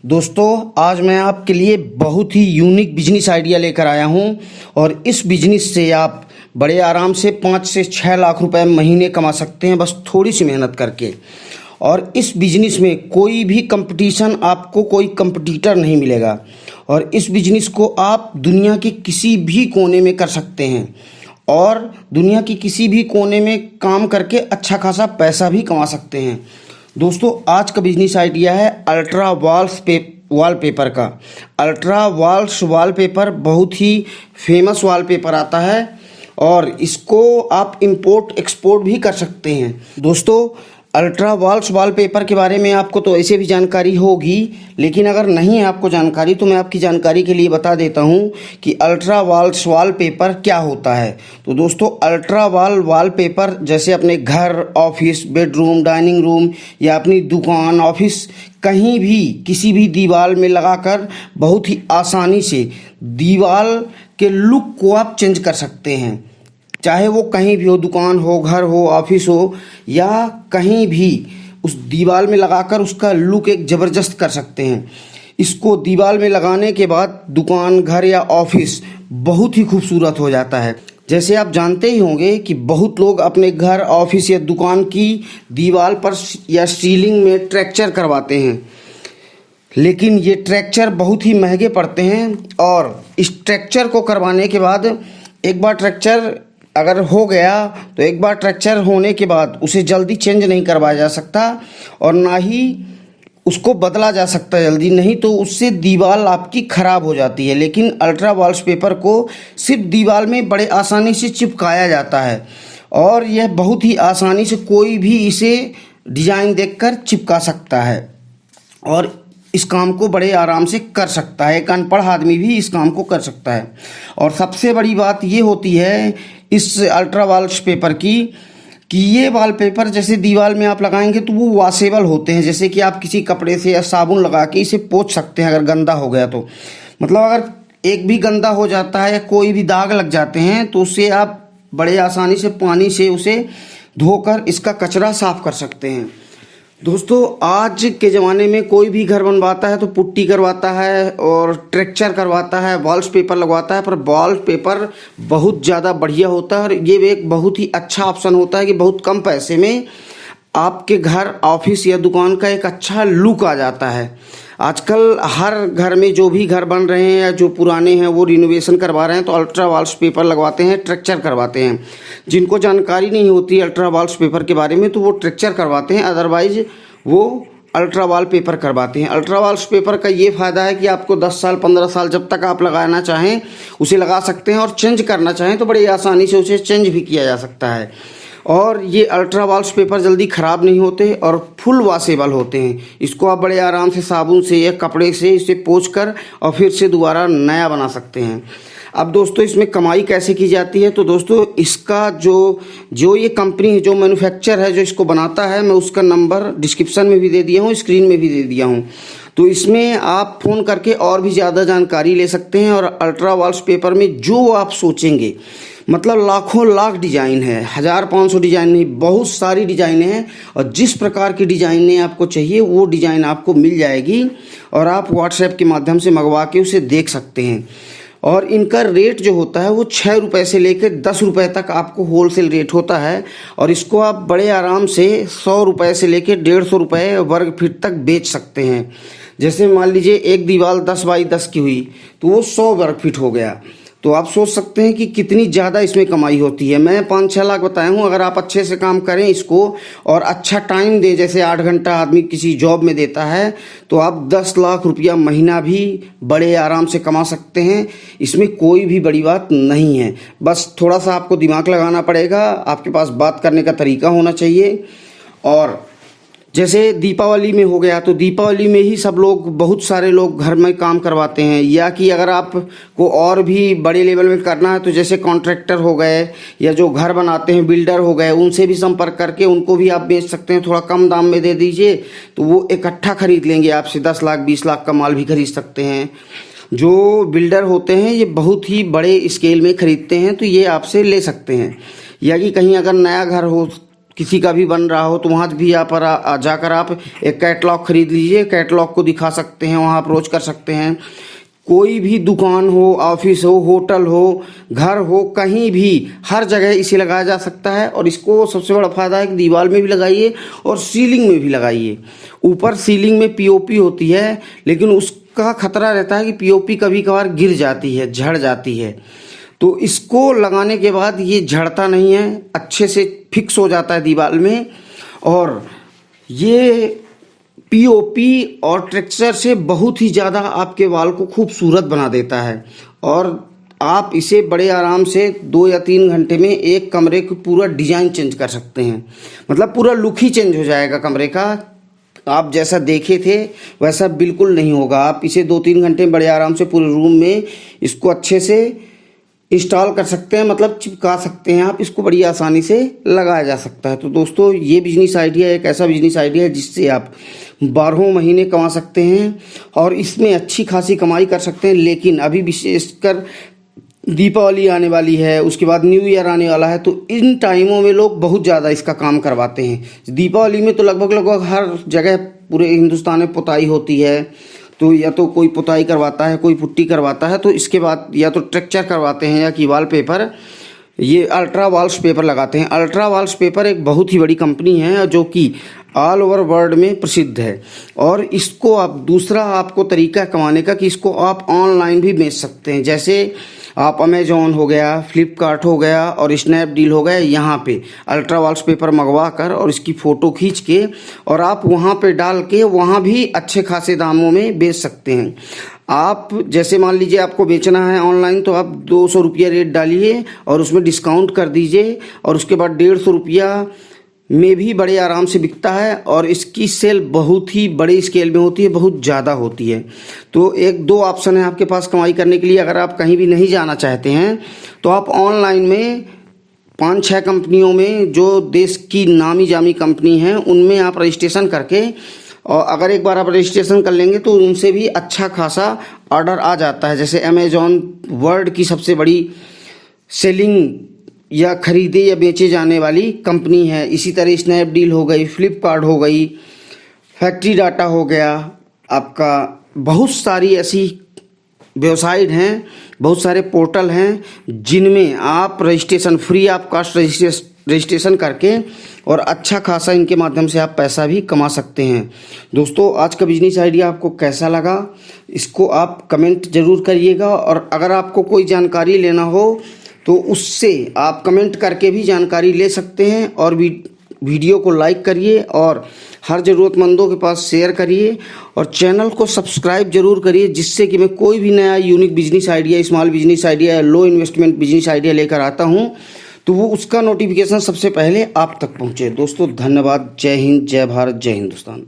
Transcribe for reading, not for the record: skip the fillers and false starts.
दोस्तों, आज मैं आपके लिए बहुत ही यूनिक बिजनेस आइडिया लेकर आया हूं और इस बिजनेस से आप बड़े आराम से 5 से 6 लाख रुपए महीने कमा सकते हैं, बस थोड़ी सी मेहनत करके। और इस बिजनेस में कोई भी कंपटीशन, आपको कोई कंपटीटर नहीं मिलेगा और इस बिजनेस को आप दुनिया के किसी भी कोने में कर सकते हैं और दुनिया की किसी भी कोने में काम करके अच्छा खासा पैसा भी कमा सकते हैं। दोस्तों, आज का बिजनेस आइडिया है अल्ट्रा वॉलपेपर का। अल्ट्रा वॉलपेपर बहुत ही फेमस वॉलपेपर आता है और इसको आप इंपोर्ट एक्सपोर्ट भी कर सकते हैं। दोस्तों, अल्ट्रा वॉलपेपर के बारे में आपको तो ऐसे भी जानकारी होगी, लेकिन अगर नहीं है आपको जानकारी तो मैं आपकी जानकारी के लिए बता देता हूं कि अल्ट्रा वॉलपेपर क्या होता है। तो दोस्तों, अल्ट्रा वॉलपेपर जैसे अपने घर, ऑफिस, बेडरूम, डाइनिंग रूम या अपनी दुकान, ऑफिस, कहीं भी किसी भी दीवार में लगाकर बहुत ही आसानी से दीवार के लुक को आप चेंज कर सकते हैं। चाहे वो कहीं भी हो, दुकान हो, घर हो, ऑफिस हो या कहीं भी, उस दीवार में लगाकर उसका लुक एक ज़बरदस्त कर सकते हैं। इसको दीवार में लगाने के बाद दुकान, घर या ऑफिस बहुत ही खूबसूरत हो जाता है। जैसे आप जानते ही होंगे कि बहुत लोग अपने घर, ऑफिस या दुकान की दीवार पर या सीलिंग में टेक्सचर करवाते हैं, लेकिन ये टेक्सचर बहुत ही महंगे पड़ते हैं और इस टेक्सचर को करवाने के बाद एक बार टेक्सचर अगर हो गया तो एक बार टेक्सचर होने के बाद उसे जल्दी चेंज नहीं करवाया जा सकता और ना ही उसको बदला जा सकता जल्दी, नहीं तो उससे दीवार आपकी ख़राब हो जाती है। लेकिन अल्ट्रा वॉलपेपर को सिर्फ दीवार में बड़े आसानी से चिपकाया जाता है और यह बहुत ही आसानी से कोई भी इसे डिज़ाइन देखकर चिपका सकता है और इस काम को बड़े आराम से कर सकता है। एक अनपढ़ आदमी भी इस काम को कर सकता है। और सबसे बड़ी बात ये होती है इस अल्ट्रा वॉलपेपर की कि ये वॉलपेपर जैसे दीवार में आप लगाएंगे तो वो वॉशेबल होते हैं। जैसे कि आप किसी कपड़े से या साबुन लगा के इसे पोंछ सकते हैं अगर गंदा हो गया तो। मतलब अगर एक भी गंदा हो जाता है या कोई भी दाग लग जाते हैं तो उससे आप बड़े आसानी से पानी से उसे धोकर इसका कचरा साफ कर सकते हैं। दोस्तों, आज के ज़माने में कोई भी घर बनवाता है तो पुट्टी करवाता है और टेक्सचर करवाता है, वॉलपेपर लगवाता है, पर वॉलपेपर बहुत ज़्यादा बढ़िया होता है और ये एक बहुत ही अच्छा ऑप्शन होता है कि बहुत कम पैसे में आपके घर, ऑफिस या दुकान का एक अच्छा लुक आ जाता है। आजकल हर घर में जो भी घर बन रहे हैं या जो पुराने हैं वो रिनोवेशन करवा रहे हैं तो अल्ट्रा वॉलपेपर लगवाते हैं, टेक्सचर करवाते हैं। जिनको जानकारी नहीं होती अल्ट्रा वॉलपेपर के बारे में तो वो टेक्सचर करवाते हैं, अदरवाइज वो अल्ट्रा वॉलपेपर करवाते हैं। अल्ट्रा वॉलपेपर का ये फ़ायदा है कि आपको 10 साल 15 साल जब तक आप लगाना चाहें उसे लगा सकते हैं और चेंज करना चाहें तो बड़ी आसानी से उसे चेंज भी किया जा सकता है। और ये अल्ट्रा वॉलपेपर जल्दी ख़राब नहीं होते और फुल वॉशेबल होते हैं। इसको आप बड़े आराम से साबुन से या कपड़े से इसे पोंछ कर और फिर से दोबारा नया बना सकते हैं। अब दोस्तों, इसमें कमाई कैसे की जाती है? तो दोस्तों, इसका जो ये कंपनी है, जो मैन्युफैक्चर है, जो इसको बनाता है, मैं उसका नंबर डिस्क्रिप्शन में भी दे दिया हूँ, स्क्रीन में भी दे दिया हूँ। तो इसमें आप फ़ोन करके और भी ज़्यादा जानकारी ले सकते हैं और अल्ट्रा वॉलपेपर में जो आप सोचेंगे, मतलब लाखों लाख डिज़ाइन है, 1000-500 डिज़ाइन नहीं, बहुत सारी डिज़ाइनें हैं और जिस प्रकार की डिज़ाइनें आपको चाहिए वो डिज़ाइन आपको मिल जाएगी और आप व्हाट्सएप के माध्यम से मंगवा के उसे देख सकते हैं। और इनका रेट जो होता है वो 6 रुपये से लेकर 10 रुपये तक आपको होलसेल रेट होता है और इसको आप बड़े आराम से 100 रुपये से लेकर 150 रुपये वर्ग फीट तक बेच सकते हैं। जैसे मान लीजिए एक दीवार 10 बाई 10 की हुई तो वो 100 वर्ग फीट हो गया। तो आप सोच सकते हैं कि कितनी ज़्यादा इसमें कमाई होती है। मैं 5-6 लाख बताया हूँ, अगर आप अच्छे से काम करें इसको और अच्छा टाइम दें, जैसे 8 घंटा आदमी किसी जॉब में देता है, तो आप 10 लाख रुपया महीना भी बड़े आराम से कमा सकते हैं। इसमें कोई भी बड़ी बात नहीं है, बस थोड़ा सा आपको दिमाग लगाना पड़ेगा, आपके पास बात करने का तरीका होना चाहिए। और जैसे दीपावली में हो गया तो दीपावली में ही सब लोग, बहुत सारे लोग घर में काम करवाते हैं, या कि अगर आपको और भी बड़े लेवल में करना है तो जैसे कॉन्ट्रैक्टर हो गए या जो घर बनाते हैं बिल्डर हो गए, उनसे भी संपर्क करके उनको भी आप बेच सकते हैं। थोड़ा कम दाम में दे दीजिए तो वो इकट्ठा खरीद लेंगे आपसे, 10 लाख 20 लाख का माल भी खरीद सकते हैं। जो बिल्डर होते हैं ये बहुत ही बड़े स्केल में खरीदते हैं तो ये आपसे ले सकते हैं। या कि कहीं अगर नया घर किसी का भी बन रहा हो तो वहाँ भी यहाँ पर जाकर आप एक कैटलॉग खरीद लीजिए। कैटलॉग को दिखा सकते हैं, वहाँ अप्रोच कर सकते हैं। कोई भी दुकान हो, ऑफिस हो, होटल हो, घर हो, कहीं भी हर जगह इसे लगाया जा सकता है। और इसको सबसे बड़ा फ़ायदा है कि दीवार में भी लगाइए और सीलिंग में भी लगाइए। ऊपर सीलिंग में पीओपी होती है, लेकिन उसका खतरा रहता है कि पीओपी कभी कभार गिर जाती है, झड़ जाती है। तो इसको लगाने के बाद ये झड़ता नहीं है, अच्छे से फिक्स हो जाता है दीवार में। और ये पीओपी और टेक्सचर से बहुत ही ज़्यादा आपके वाल को खूबसूरत बना देता है। और आप इसे बड़े आराम से 2 या 3 घंटे में एक कमरे को पूरा डिज़ाइन चेंज कर सकते हैं। मतलब पूरा लुक ही चेंज हो जाएगा कमरे का। आप जैसा देखे थे वैसा बिल्कुल नहीं होगा। आप इसे 2-3 घंटे में बड़े आराम से पूरे रूम में इसको अच्छे से इंस्टॉल कर सकते हैं, मतलब चिपका सकते हैं। आप इसको बड़ी आसानी से लगाया जा सकता है। तो दोस्तों, ये बिजनेस आइडिया एक ऐसा बिजनेस आइडिया है जिससे आप 12 महीने कमा सकते हैं और इसमें अच्छी खासी कमाई कर सकते हैं। लेकिन अभी विशेषकर दीपावली आने वाली है, उसके बाद न्यू ईयर आने वाला है, तो इन टाइमों में लोग बहुत ज़्यादा इसका काम करवाते हैं। दीपावली में तो लगभग हर जगह पूरे हिंदुस्तान में पुताई होती है। तो या तो कोई पुताई करवाता है, कोई पुट्टी करवाता है, तो इसके बाद या तो टेक्सचर करवाते हैं या कि वॉलपेपर, ये अल्ट्रा वॉल्स पेपर लगाते हैं। अल्ट्रा वॉल्स पेपर एक बहुत ही बड़ी कंपनी है जो कि ऑल ओवर वर्ल्ड में प्रसिद्ध है। और इसको आप दूसरा आपको तरीका कमाने का कि इसको आप ऑनलाइन भी बेच सकते हैं। जैसे आप अमेजॉन हो गया, फ्लिपकार्ट हो गया और स्नैपडील हो गया, यहाँ पे अल्ट्रा वॉल्स पेपर मंगवा कर और इसकी फ़ोटो खींच के और आप वहाँ पे डाल के वहाँ भी अच्छे खासे दामों में बेच सकते हैं। आप जैसे मान लीजिए आपको बेचना है ऑनलाइन, तो आप 200 रुपया रेट डालिए और उसमें डिस्काउंट कर दीजिए और उसके बाद 150 रुपया में भी बड़े आराम से बिकता है। और इसकी सेल बहुत ही बड़े स्केल में होती है, बहुत ज़्यादा होती है। तो 1-2 ऑप्शन है आपके पास कमाई करने के लिए। अगर आप कहीं भी नहीं जाना चाहते हैं तो आप ऑनलाइन में 5-6 कंपनियों में, जो देश की नामी जामी कंपनी हैं, उनमें आप रजिस्ट्रेशन करके, और अगर एक बार आप रजिस्ट्रेशन कर लेंगे तो उनसे भी अच्छा खासा ऑर्डर आ जाता है। जैसे अमेजॉन वर्ल्ड की सबसे बड़ी सेलिंग या खरीदे या बेचे जाने वाली कंपनी है। इसी तरह स्नैपडील हो गई, फ्लिपकार्ट हो गई, फैक्ट्री डाटा हो गया, आपका बहुत सारी ऐसी वेबसाइट हैं, बहुत सारे पोर्टल हैं जिनमें आप registration free of cost registration करके और अच्छा खासा इनके माध्यम से आप पैसा भी कमा सकते हैं। दोस्तों, आज का बिजनेस आइडिया आपको कैसा लगा, इसको आप कमेंट ज़रूर करिएगा। और अगर आपको कोई जानकारी लेना हो तो उससे आप कमेंट करके भी जानकारी ले सकते हैं। और वीडियो को लाइक करिए और हर ज़रूरतमंदों के पास शेयर करिए और चैनल को सब्सक्राइब जरूर करिए, जिससे कि मैं कोई भी नया unique business idea, small business idea या लो इन्वेस्टमेंट बिजनेस आइडिया लेकर आता हूं तो वो उसका नोटिफिकेशन सबसे पहले आप तक पहुंचे। दोस्तों, धन्यवाद। जय हिंद, जय भारत, जय हिंदुस्तान।